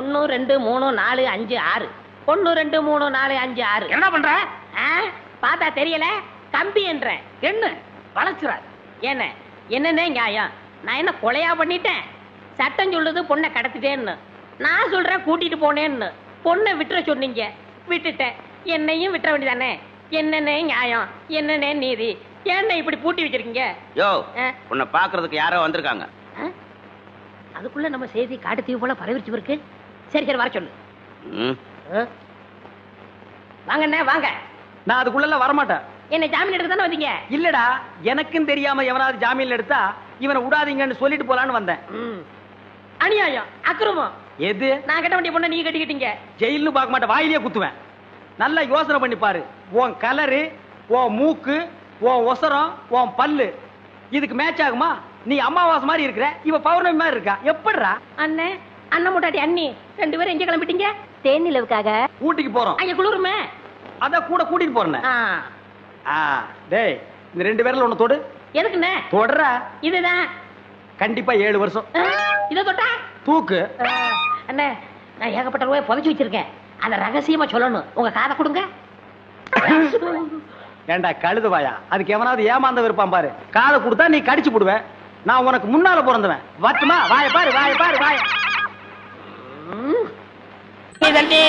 1 2 3 4 5 6 1 2 3 4 5 6 என்ன பண்ற? பார்த்தா தெரியல, கம்பி என்ற என்ன வளர்ச்சுற? என்னன்னே நியாயம்? நான் என்ன கொலையா பண்ணிட்டேன்? சட்டம் சொல்லுது பொண்ணை கடத்திட்டேன்னு, நான் சொல்றேன் கூட்டிட்டு போனேன்னு. பொண்ணை விட்டுற சொன்னீங்க, விட்டுட்டேன். என்னையும் விட்டுற வேண்டியதானே? என்னன்னே நியாயம்? என்னன்னே நீதி? என்ன இப்படி பூட்டி வச்சிருக்கீங்க? யோ, உன்னை பாக்குறதுக்கு யாரோ வந்திருக்காங்க. அதுக்குள்ள நம்ம செய்தி காட்டு தீவு போல பரவிச்சு இருக்கு. சரி சரி, வர சொல்லு. வாங்கண்ணே வாங்க. நான் அதுக்குள்ள வரமாட்டேன். என்ன ஜாமீன் எடுக்க தானே வந்தீங்க? இல்லடா, எனக்கும் தெரியாம எவனாவது ஜாமீன்ல எடுத்தா இவனை விடாதீங்கன்னு சொல்லிட்டு போலான்னு வந்தேன். அநியாயம், அக்கிரமம். எது? நான் கட்ட வேண்டிய பொண்ணை நீங்க கட்டிக்கிட்டீங்க. ஜெயில்னு பார்க்க மாட்டேன், வாயிலேயே குத்துவேன். நல்லா யோசனை பண்ணி பாரு. உன் கலரு, உன் மூக்கு, உன் ஒசரம், உன் பல்லு இதுக்கு மேட்ச் ஆகுமா? நீ அமாவாசை மாதிரி இருக்கிற, இவ பௌர்ணமி மாதிரி இருக்கா. எப்படிடா? அண்ணே, அண்ணன் முட்டாட்டி அண்ணி 2 பேரும் எங்க கிளம்பிட்டீங்க? தேனிலவுக்காக. ஊட்டிக்கு போறோம். அங்க குளிருமே, அத கூட கூட்டிட்டு போறேன். டேய், இந்த 2 பேர்ல ஒண்ணு தொடு. எதுக்குண்ணே? தொடற. இதுதான் கண்டிப்பா 7 வருஷம். இத தொட்டா தூக்கு. அண்ணே, நான் ஏகப்பட்ட ரூபாய் புதைச்சு வச்சிருக்கேன். அத ரகசியமா சொல்லணும். உங்க காதை கொடுங்க. ஏண்டா கழுது வாயா, அதுக்கு எவனாவது ஏமாந்த விருப்பான் பாரு. காதை கொடுத்தா நீ கடிச்சு போடுவேன். நான் உனக்கு முன்னால பிறந்தவன். வட்டுமா? வாய பாரு, வாய பாரு, வாய. தண்ணி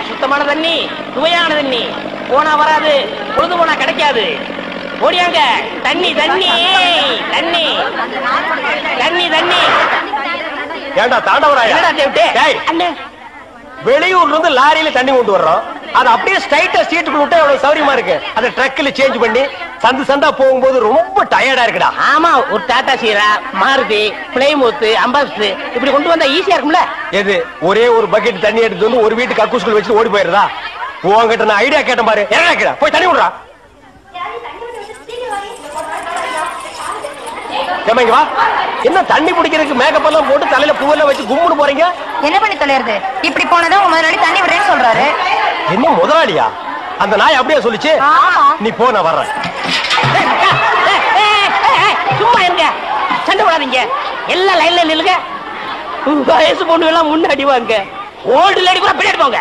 சுத்தமான தண்ணி, சுவையான தண்ணி. போனா வராது, பொழுது போனா கிடைக்காது. ஓடியாங்க. தண்ணி தண்ணி தண்ணி தண்ணி தண்ணி. ஏண்டா தாண்டவராயா, வெளியூர்ல இருந்து லாரியில தண்ணி கொண்டு வர்றோம். அது அப்படியே ஸ்ட்ரைட்டா சீட்டுக்குள்ள விட்டா எவ்வளவு சௌரியமா இருக்கு. அதை ட்ரக்ல சேஞ்ச் பண்ணி சந்து சந்தா போகும்போது ரொம்ப டயர்டா இருக்குடா. ஆமா, ஒரு டாடா சீரா, மாருதி, பிளைமூத், அம்பாஸ் இப்படி கொண்டு வந்தா ஈஸியா இருக்கும்ல. எது? ஒரே ஒரு பக்கெட் தண்ணி எடுத்து வந்து ஒரு வீட்டு கக்கூஸ்குள்ள வச்சு ஓடி போயிருதா? உங்ககிட்ட நான் ஐடியா கேட்டேன் பாரு. என்ன போய் தண்ணி விடுறா. வா. என்ன தண்ணி பிடிக்கிறதுக்கு மேக்கப் எல்லாம் போட்டு தலையில பூவெல்லாம் வச்சு கும்பிட்டு போறீங்க? என்ன பண்ணி தொலைறது? இப்படி போனதா உங்க முதலாளி தண்ணி விடுறேன்னு சொல்றாரு. என்ன முதலாளியா? அந்த நாய் அப்படியே சொல்லிச்சு. நீ போ, நான் வர்றேன். சும்மா இருங்க, சண்டை விடாதீங்க. எல்லாம் லைன்ல நில்லுங்க. வயசு பொண்ணு எல்லாம் முன்னாடி வாங்க, ஓல்டு லேடி கூட பின்னாடி போங்க.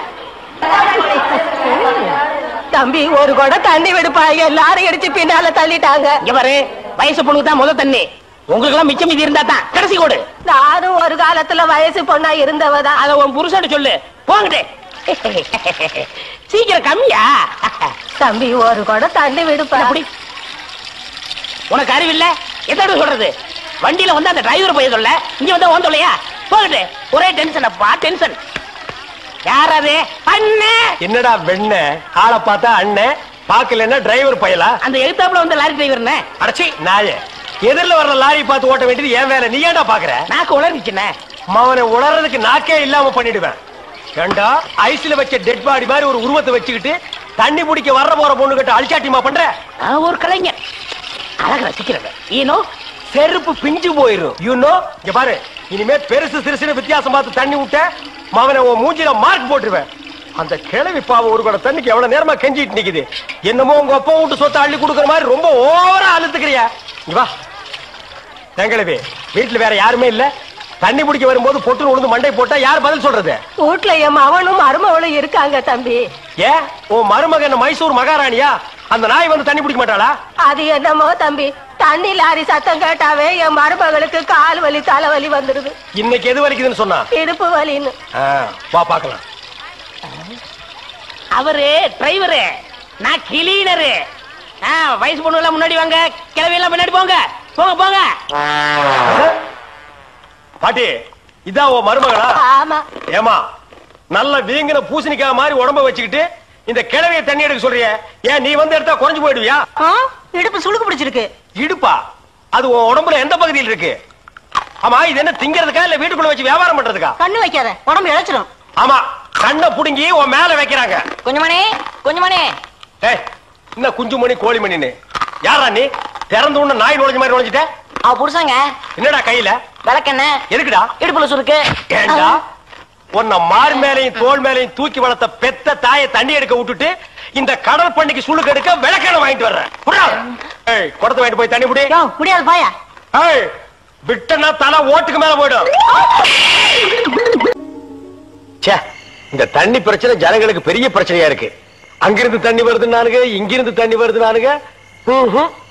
தம்பி, ஒரு கூட தண்ணி விடுப்பாங்க, எல்லாரும் அடிச்சு பின்னால தள்ளிட்டாங்க. இங்க பாரு, வயசு பொண்ணுக்கு தான் முதல் தண்ணி. உங்களுக்கு எல்லாம் மிச்சம் மீதி இருந்தா தான் கடைசி கோடு. நானும் ஒரு காலத்துல வயசு பொண்ணா இருந்தவதான். அத உன் புருஷன் சொல்லு. போங்கடே. சீக்கிரம் கம்மியா? தம்பி, ஒரு கூட தண்ணி விடுப்பா. உனக்கு அறிவில்ல? எத்தனை சொல்றது? வண்டியில வந்து அந்த டிரைவர் போய் சொல்ல, இங்க வந்து ஓன் சொல்லையா? போகட்டு. ஒரே டென்ஷன் அப்பா, டென்ஷன். யாராவது? அண்ணே. என்னடா வெண்ண ஆளை பார்த்தா அண்ணன், பாக்கலன்னா டிரைவர் பயலா? அந்த எழுத்தாப்புல வந்து லாரி டிரைவர். அடச்சி நாயே, எதிரில வர்ற லாரி பார்த்து ஓட்ட வேண்டியது ஏன் வேலை? நீ ஏன்டா பாக்குற? நாக்கு உளறிச்சுனே. மவனை உளறதுக்கு நாக்கே இல்லாம பண்ணிடுவேன். ஏண்டா ஐஸ்ல வச்ச டெட் பாடி மாதிரி ஒரு உருவத்தை வச்சுக்கிட்டு தண்ணி பிடிக்க வர்ற போற பொண்ணு கிட்ட அழிச்சாட்டிமா பண்ற? ஒரு கலைஞர் அழக ரசிக்கிறது. ஈனோ செருப்பு பிஞ்சு போயிரும். யூனோ, இங்க பாரு, இனிமே பெருசு சிறுசுன்னு வித்தியாசம் பார்த்து தண்ணி விட்ட மவனை உன் மூஞ்சில மார்க் போட்டுருவேன். அந்த கிழவி பாவம் ஒரு கூட தண்ணிக்கு எவ்வளவு நேரமா கெஞ்சிட்டு நிக்குது. என்னமோ உங்க அப்பா விட்டு சொத்தை அள்ளி கொடுக்குற மாதிரி ரொம்ப ஓவரா அழுத்துக்கிறியா? இங்க வா. கிழவி, வீட்டுல வேற யாருமே இல்ல. தண்ணி பிடிக்க வரும்போது பொட்டு உழுந்து மண்டை போட்டா யார் பதில் சொல்றது? வீட்டுல என் மவனும் மருமவளும் இருக்காங்க தம்பி. ஏன் உன் மருமகன் மைசூர் மகாராணியா? அந்த நாய் வந்து தண்ணி பிடிக்க மாட்டாளா? அது என்னமோ தம்பி, தண்ணி லாரி சத்தம் கேட்டாவே என் மருமகளுக்கு கால் வலி தலைவலி வந்துருது. இன்னைக்கு எது வலிக்குதுன்னு சொன்னா? இடுப்பு வலின்னு. வா பாக்கலாம். அவரு டிரைவரு, நான் கிளீனரு. வயசு பொண்ணு எல்லாம் முன்னாடி வாங்க, கிளவி எல்லாம் பின்னாடி போங்க. போங்க போங்க. பாட்டி, இதான் உன் மருமகளா? ஆமா. ஏமா, நல்ல வீங்கின பூசணிக்காய் மாதிரி உடம்ப வச்சுக்கிட்டு இந்த கிழவிய தண்ணி எடுக்க சொல்றிய? ஏன் நீ வந்து எடுத்தா குறைஞ்சு போயிடுவியா? இடுப்பு சுளுக்கு பிடிச்சிருக்கு. இடுப்பா? அது உன் உடம்புல எந்த பகுதியில் இருக்கு? ஆமா, இது என்ன திங்கிறதுக்கா இல்ல வீட்டுக்குள்ள வச்சு வியாபாரம் பண்றதுக்கா? கண்ணு வைக்காத, உடம்பு இழைச்சிடும். ஆமா, கண்ணை புடுங்கி உன் மேல வைக்கிறாங்க. கொஞ்சமணி கொஞ்சமணி. என்ன குஞ்சுமணி கோழிமணின்னு? யாரா நீ? திறந்து உள்ள நாய் நுழைஞ்ச மாதிரி நுழைஞ்சிட்ட? அவ புருஷங்க. என்னடா கையில? விளக்கெண்ண. எதுக்குடா? இடுப்புல சுருக்கு. ஏண்டா உன்னை மார் மேலையும் தோல் மேலையும் தூக்கி வளர்த்த பெத்த தாயை தண்ணி எடுக்க விட்டுட்டு இந்த கடல் பண்ணிக்கு சுளுக்கு எடுக்க விளக்கெண்ண வாங்கிட்டு வர்றேன். குடத்தை வாங்கிட்டு போய் தண்ணி புடி. முடியாது பாயா. விட்டனா தலை ஓட்டுக்கு மேல போயிடும். ச்சே, இந்த தண்ணி பிரச்சனை ஜனங்களுக்கு பெரிய பிரச்சனையா இருக்கு. அங்கிருந்து தண்ணி வருதுனானுங்க, இங்கிருந்து தண்ணி வருதுனானுங்க.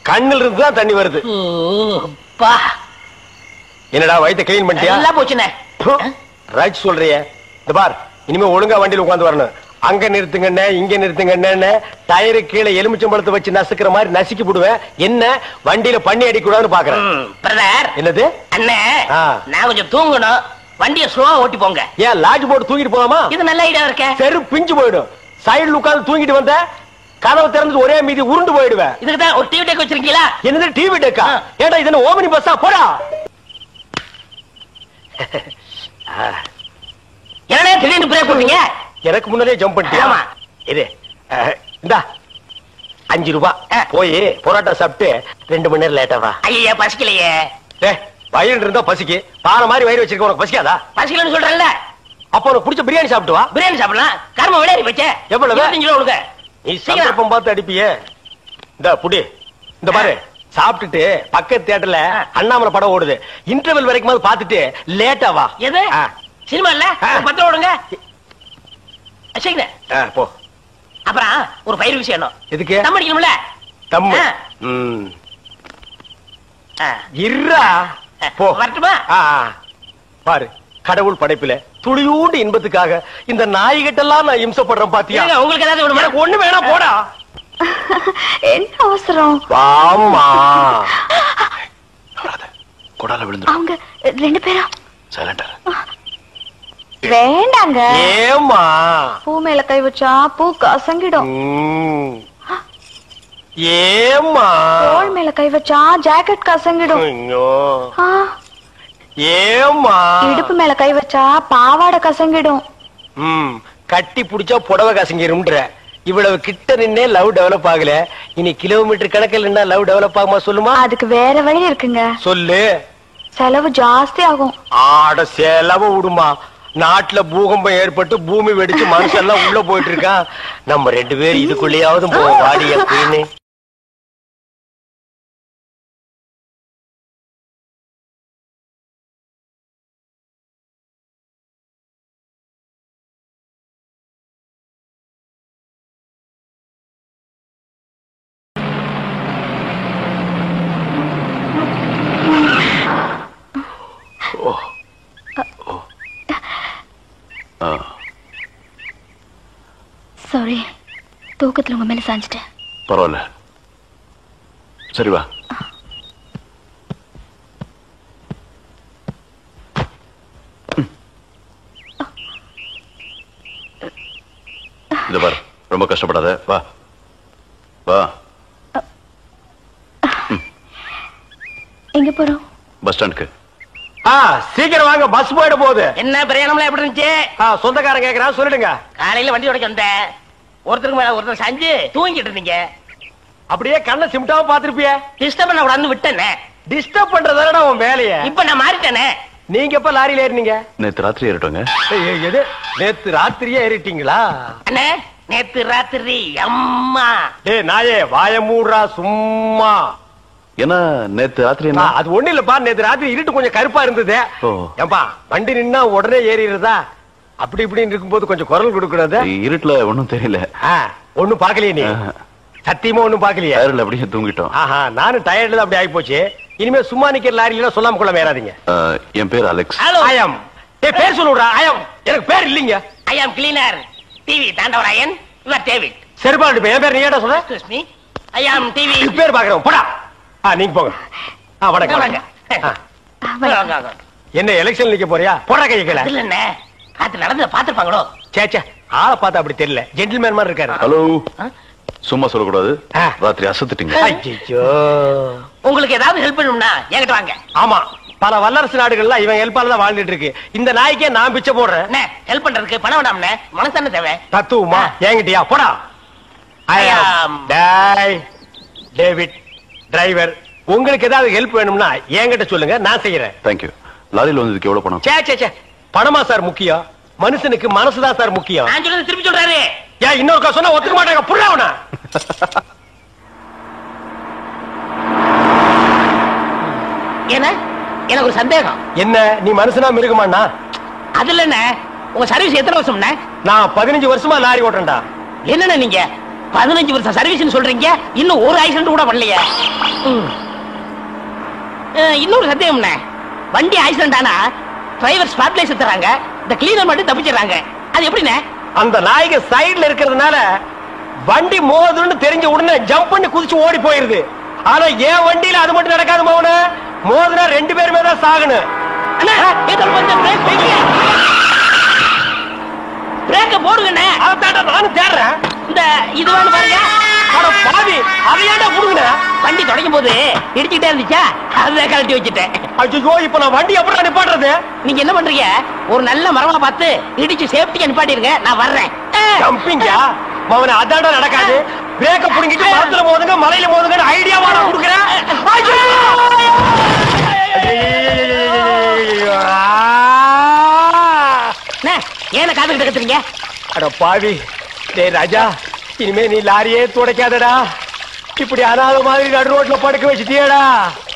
கண்ணில் இருந்து தான் தண்ணி வருது. என்னடா வயித்தை கிளீன் பண்ணிட்டியா? எல்லாம் போச்சுனே. ரைட் சொல்றியே. இந்த பார், இனிமே ஒழுங்கா வண்டியில உட்கார்ந்து வரணும். அங்க நிறுத்துங்கண்ணே, இங்க நிறுத்துங்கண்ணே, டயரு கீழே எலுமிச்சம்பழத்தை வச்சு நசுக்கிற மாதிரி நசுக்கி போடுவேன். என்ன வண்டியில பண்ணி அடிக்கூடாதுன்னு பாக்குறேன். பிரதர், என்னது அண்ணே, நான் கொஞ்சம் தூங்கணும். வண்டியை ஸ்லோவா ஓட்டி போங்க. ஏன் லாட்ஜ் போட்டு தூங்கிட்டு போகாமா? இது நல்ல ஐடியா இருக்க. செரு பிஞ்சு போயிடும். சைடுல உட்கார்ந்து தூங்கிட்டு வந்த கதவை திறந்து ஒரே மீதி உருண்டு போயிடுவேன். இதுக்கு தான் ஒரு டிவி டெக் வச்சிருக்கீங்களா? என்னது டிவி டெக்கா? ஏடா இது என்ன ஓமனி பஸ்ஸா? போடா. என்னடா திடீர்னு பிரேக் போடுறீங்க? எனக்கு முன்னாலே ஜம்ப் பண்ணிட்டியா? ஆமா. இது இந்தா 5 ரூபாய். போய் பரோட்டா சாப்பிட்டு 2 மணி நேரம் லேட்டா வா. ஐயா பசிக்கலையே. வயிறு இருந்தா பசிக்கு. பாறை மாதிரி வயிறு வச்சிருக்க உனக்கு பசிக்காதா? பசிக்கலன்னு சொல்றேன்ல. அப்ப உனக்கு பிடிச்ச பிரியாணி சாப்பிட்டு வா. பிரியாணி சாப்பிடலாம். கர்ம விளையாடி வச்சே. எவ்வளவு? 25 கிலோ கொடுங்க. நீ சந்தர்ப்பம் பார்த்து அடிப்பியே. இந்த புடி, இந்த பாரு, சாப்பிட்டுட்டு பக்கத்து தியேட்டர்ல அண்ணாமலை படம் ஓடுது. இன்டர்வல் வரைக்கும் பாத்துட்டு லேட்டா வா. எது சினிமா இல்ல? 10 ஓடுங்க. போ. அப்புறம் ஒரு பயிர் விஷயம். எதுக்கு? தம் அடிக்கணும்ல. தம்மு இருடா. போ. வரட்டுமா? பாரு, கடவுள் படைப்பில துளியூண்டு இன்பத்துக்காக இந்த நாய்கிட்டெல்லாம் நான் இம்சப்படுறேன் பாத்தியா? உங்களுக்கு ஏதாவது ஒண்ணு வேணாம், போடா. என்ன அவசரம்? வாமா. கொடால விழுந்து. அவங்க 2 பேரும் சைலண்டா. வேண்டாங்க. ஏமா? பூ மேல கை வச்சா பூ கசங்கிடும். ஏமா? தோள் மேல கை வச்சா ஜாக்கெட் கசங்கிடும். ஏமா? இடுப்பு மேல கை வச்சா பாவாடை கசங்கிடும். கட்டி புடிச்சா புடவை கசங்கிரும்ன்ற. இவ்வளவு கிட்ட நின்னே லவ் டெவலப் ஆகல. இனி கிலோமீட்டர் கணக்கில் நின்னா லவ் டெவலப் ஆகுமா சொல்லுமா? அதுக்கு வேற வழி இருக்குங்க. சொல்லு. செலவு ஜாஸ்தி ஆகும். ஆட செலவு விடுமா. நாட்டுல பூகம்பம் ஏற்பட்டு பூமி வெடிச்சு மனுஷன் எல்லாம் உள்ள போயிட்டு இருக்கான். நம்ம 2 பேரும் இதுக்குள்ளேயாவது வாடி அப்படின்னு. சாரி, தூக்கத்துல உங்க மேல சாஞ்சிட்டேன். பரவாயில்ல, சரி வா. இது பாரு, ரொம்ப கஷ்டப்படாத. வா வா. எங்க போறோம்? பஸ் ஸ்டாண்டுக்கு. சீக்கிரம் வாங்க, பஸ் போயிட போகுது. என்ன பிரயாணம்லாம் எப்படி இருந்துச்சு? சொந்தக்காரன் கேக்குறான், சொல்லிடுங்க. காலையில வண்டி உடைக்க வந்தேன். ஒருத்தருக்கு மேல ஒருத்தர் சாஞ்சு தூங்கிட்டு இருந்தீங்க. அப்படியே கண்ணை சிமிட்டாம பாத்துருப்பிய. டிஸ்டர்ப் பண்ண கூடாதுன்னு விட்டேனே. டிஸ்டர்ப் பண்றதானடா உன் வேலைய. இப்ப நான் மாறிட்டேனே. நீங்க எப்ப லாரியில ஏறினீங்க? நேத்து ராத்திரி ஏறிட்டோங்க. எது? நேத்து ராத்திரியே ஏறிட்டீங்களா? அண்ணே, நேத்து ராத்திரி. அம்மா டேய் நாயே, வாய மூடுறா சும்மா. ஏன்னா நேத்து ராத்திரி என்ன? அது ஒண்ணு இல்லப்பா, நேத்து ராத்திரி இருட்டு கொஞ்சம் கருப்பா இருந்தது. ஏம்பா, வண்டி நின்னா உடனே ஏறிடுறதா? அப்படி இப்படின்னு இருக்கும்போது கொஞ்சம் குரல் கொடுக்கக்கூடாது? இருட்டுல ஒண்ணும் தெரியல. ஒண்ணும் பாக்கலையே நீ? சத்தியமா ஒண்ணும் பாக்கலையே? டயர்ல அப்படியே தூங்கிட்டோம். நானும் டயர்ட்ல அப்படி ஆகி போச்சு. இனிமே சும்மா நிக்கிற லாரியில சொல்லாம கொள்ள மேறாதீங்க. என் பேர் அலெக்ஸ். ஐயம். பேர் சொல்லுடா. ஐயம். எனக்கு பேர் இல்லீங்க. I am cleaner TV Thandavarayan. Your David. சரிபாடு. என் பேர் நீ ஏடா சொல்ற? Excuse me, I am TV. பேர் பாக்குறோம். போடா. நீங்க போங்க. வணக்கம். என்ன எலெக்ஷன் நிக்க போறியா? போடா கைய கீழ. இல்ல என்ன காத்து நடந்து பாத்துப்பாங்களோ? சேச்சே, ஆளை பார்த்தா அப்படி தெரியல. ஜென்டில்மேன் மாதிரி இருக்காரு. ஹலோ, சும்மா சொல்லக்கூடாது. ராத்திரி அசத்துட்டீங்க. ஐயோ, உங்களுக்கு ஏதாவது ஹெல்ப் பண்ணணும்னா என்கிட்ட வாங்க. ஆமா, பல வல்லரசு நாடுகள்லாம் இவன் ஹெல்ப்பால தான் வாழ்ந்துட்டு இருக்கு. இந்த நாய்க்கே நான் பிச்சை போடுறேன். ஹெல்ப் பண்றதுக்கு பணம் வேண்டாம்னே, மனசான தேவை. தத்துவமா? என்கிட்டயா? போடா. டேவிட் டிரைவர், உங்களுக்கு ஏதாவது ஹெல்ப் வேணும்னா என்கிட்ட சொல்லுங்க, நான் செய்யறேன். தேங்க்யூ. லாரியில் வந்ததுக்கு எவ்வளவு பணம்? சே பணமா சார் முக்கியம்? மனுஷனுக்கு மனசுதான் சார் முக்கியம். நான் சொல்றது திருப்பி சொல்றாரு. ஏன் இன்னொரு சொன்னா ஒத்துக்க மாட்டாங்க. புரியவனா? என்ன? எனக்கு ஒரு சந்தேகம். என்ன, நீ மனுஷனா மிருகமாண்ணா? அதுல என்ன, உங்க சர்வீஸ் எத்தனை வருஷம்ண்ணே? நான் 15 வருஷமா லாரி ஓட்டுறேன்டா. என்னண்ணே நீங்க 15 வருஷம் சர்வீஸ்னு சொல்றீங்க, இன்னும் ஒரு ஆக்சிடென்ட் கூட பண்ணலையே. இன்னொரு சந்தேகம்ண்ணே, வண்டி ஆக்சிடென்ட் ஆனா டிரைவர் ஸ்பாட்ல செத்துறாங்க, இந்த கிளீனர் மட்டும் தப்பிச்சிடறாங்க. அது எப்படிண்ணே? அந்த நாய்க்கு சைடுல இருக்கிறதுனால வண்டி மோதுன்னு தெரிஞ்ச உடனே ஜம்ப் பண்ணி குதிச்சு ஓடி போயிருது. ஆனா என் வண்டியில அது மட்டும் நடக்காது மோகன. மோதுனா 2 பேருமே தான் சாகணும். பிரேக்க போடுங்கண்ணே. அதான் நானும் தேடுறேன். இந்த இது வேணும் பாருங்க. பாவி அதையாண்டா புடுங்க. வண்டி தொடங்கும் போது இடிச்சுட்டே இருந்துச்சா, அதை கழட்டி வச்சுட்டேன். ஐயோ இப்ப நான் வண்டி எப்படி நிப்பாட்டுறது? நீங்க என்ன பண்றீங்க, ஒரு நல்ல மரமா பார்த்து இடிச்சு சேஃப்டியா நிப்பாட்டிருங்க, நான் வர்றேன். ஜம்பிங்கா மவன அதாண்டா நடக்காது. பிரேக்க புடுங்கிட்டு மரத்துல மோதுங்க மலையில மோதுங்க ஐடியாவா நான் கொடுக்குறேன். ஏன காத்துக்கிட்டு கத்துறீங்க? அட பாவி, டேய் ராஜா, இனிமே நீ லாரியே துடைக்காதடா. இப்படி அனாத மாதிரி நடு ரோட்ல படுக்க வச்சுட்டியேடா.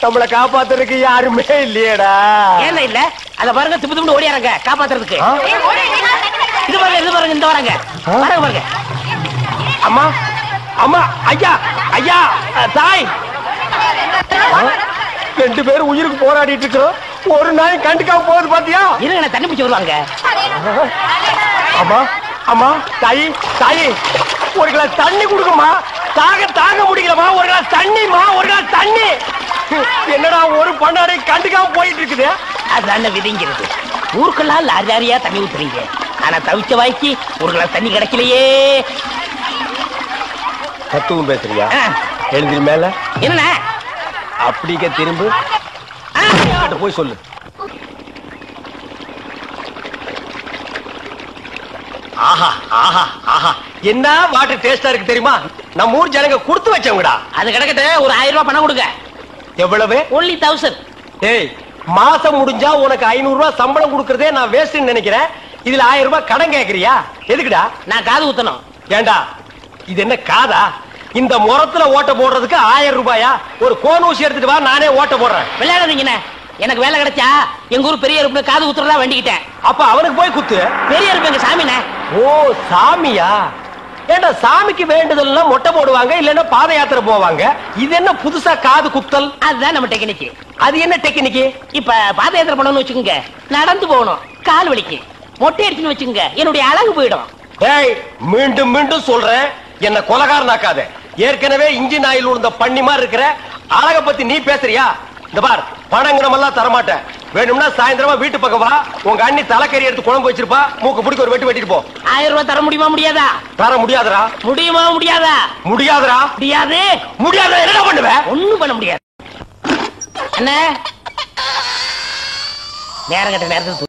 நம்மளை காப்பாத்துறதுக்கு யாருமே இல்லையேடா. ஏன் இல்ல, அத பாருங்க, திப்பு திப்பு ஓடியாரங்க காப்பாத்துறதுக்கு. இது பாருங்க, இது பாருங்க, இந்த வராங்க பாருங்க பாருங்க. அம்மா அம்மா, ஐயா ஐயா, தாய், 2 பேரும் உயிருக்கு போராடிட்டு இருக்கிறோம். ஒரு நாய் கண்டுக்காம போகுது பாத்தியா? இருங்க, தண்ணி பிடிச்சி வருவாங்க. அம்மா அம்மா, தாயி தாயி, ஒரு கிளாஸ் தண்ணி கொடுக்குமா? தாங்க முடியலமா, ஒரு கிளாஸ் தண்ணிமா, ஒரு கிளாஸ் தண்ணி. என்னடா ஒரு பண்ணாடை கண்டுக்காம போயிட்டு இருக்குது. அதுதான விதிங்கிறது. ஊருக்கெல்லாம் லாரி லாரியா தண்ணி ஊத்துறீங்க, ஆனா தவிச்ச வாய்க்கு ஒரு கிளாஸ் தண்ணி கிடைக்கலையே. தத்துவம் பேசுறியா? எழுந்திரி மேல. என்ன அப்படிக்க திரும்ப போய் சொல்லு. ஆஹா ஆஹா ஆஹா, என்ன வாட்டர் டேஸ்டா இருக்கு தெரியுமா? நம்ம ஊர் ஜனங்க கொடுத்து வச்சவங்கடா. அது கிடக்கட்டு, ஒரு 1000 ரூபாய் பணம் கொடுங்க. எவ்வளவு? only 1000. ஏய், மாசம் முடிஞ்சா உனக்கு 500 ரூபாய் சம்பளம் கொடுக்கறதே நான் வேஸ்ட்னு நினைக்கிறேன். இதுல 1000 ரூபாய் கடன் கேக்குறியா? எதுக்குடா? நான் காது ஊத்தணும். ஏண்டா இது என்ன காதா? இந்த முறத்துல ஓட்ட போடுறதுக்கு 1000 ரூபாயா? ஒரு கோன் ஊசி எடுத்துட்டு வா, நானே ஓட்ட போடுறேன். விளையாடுறீங்கண்ணே. எனக்கு வேலை கிடைச்சா எங்க ஊர் பெரிய இருப்பு காது ஊத்துறதா வேண்டிக்கிட்டேன். அப்ப அவனுக்கு போய் குத்து. பெரிய இருப்பு எங்க சாமிண்ணே. ஓ சாமியா? ஏண்டா சாமிக்கு வேண்டுதல்னா மொட்டை போடுவாங்க, இல்லன்னா பாத யாத்திரை போவாங்க. இது என்ன புதுசா காது குத்தல்? அதுதான் நம்ம டெக்னிக். அது என்ன டெக்னிக்? இப்ப பாத யாத்திரை பண்ணணும்னு வச்சுக்கோங்க, நடந்து போகணும், கால் வலிக்கு. மொட்டை அடிச்சுன்னு வச்சுக்கோங்க, என்னுடைய அழகு போயிடும். ஏய், மீண்டும் மீண்டும் சொல்றேன், என்ன கொலகாரனாக்காத. ஏற்கனவே இன்ஜின் ஆயில் உள்ள பண்ணி மாதிரி இருக்கிற அழக பத்தி நீ பேசுறியா? இந்த பார், பணங்கிரமெல்லாம் தரமாட்டேன். வேணும்னா சாயந்தரமா வீட்டு பக்கம் வா, உங்க அண்ணி தலைக்கறி எடுத்து குழம்பு வச்சிருப்பா, மூக்கு பிடிக்க ஒரு வெட்டி வெட்டிட்டு போ. 1000 ரூபாய் தர முடியுமா முடியாதா? தர முடியாதுடா. முடியுமா முடியாதா? முடியாதுடா. முடியாது. முடியாத என்ன பண்ணுவேன்? ஒண்ணும் பண்ண முடியாது. என்ன நேரம் கட்ட நேரத்துக்கு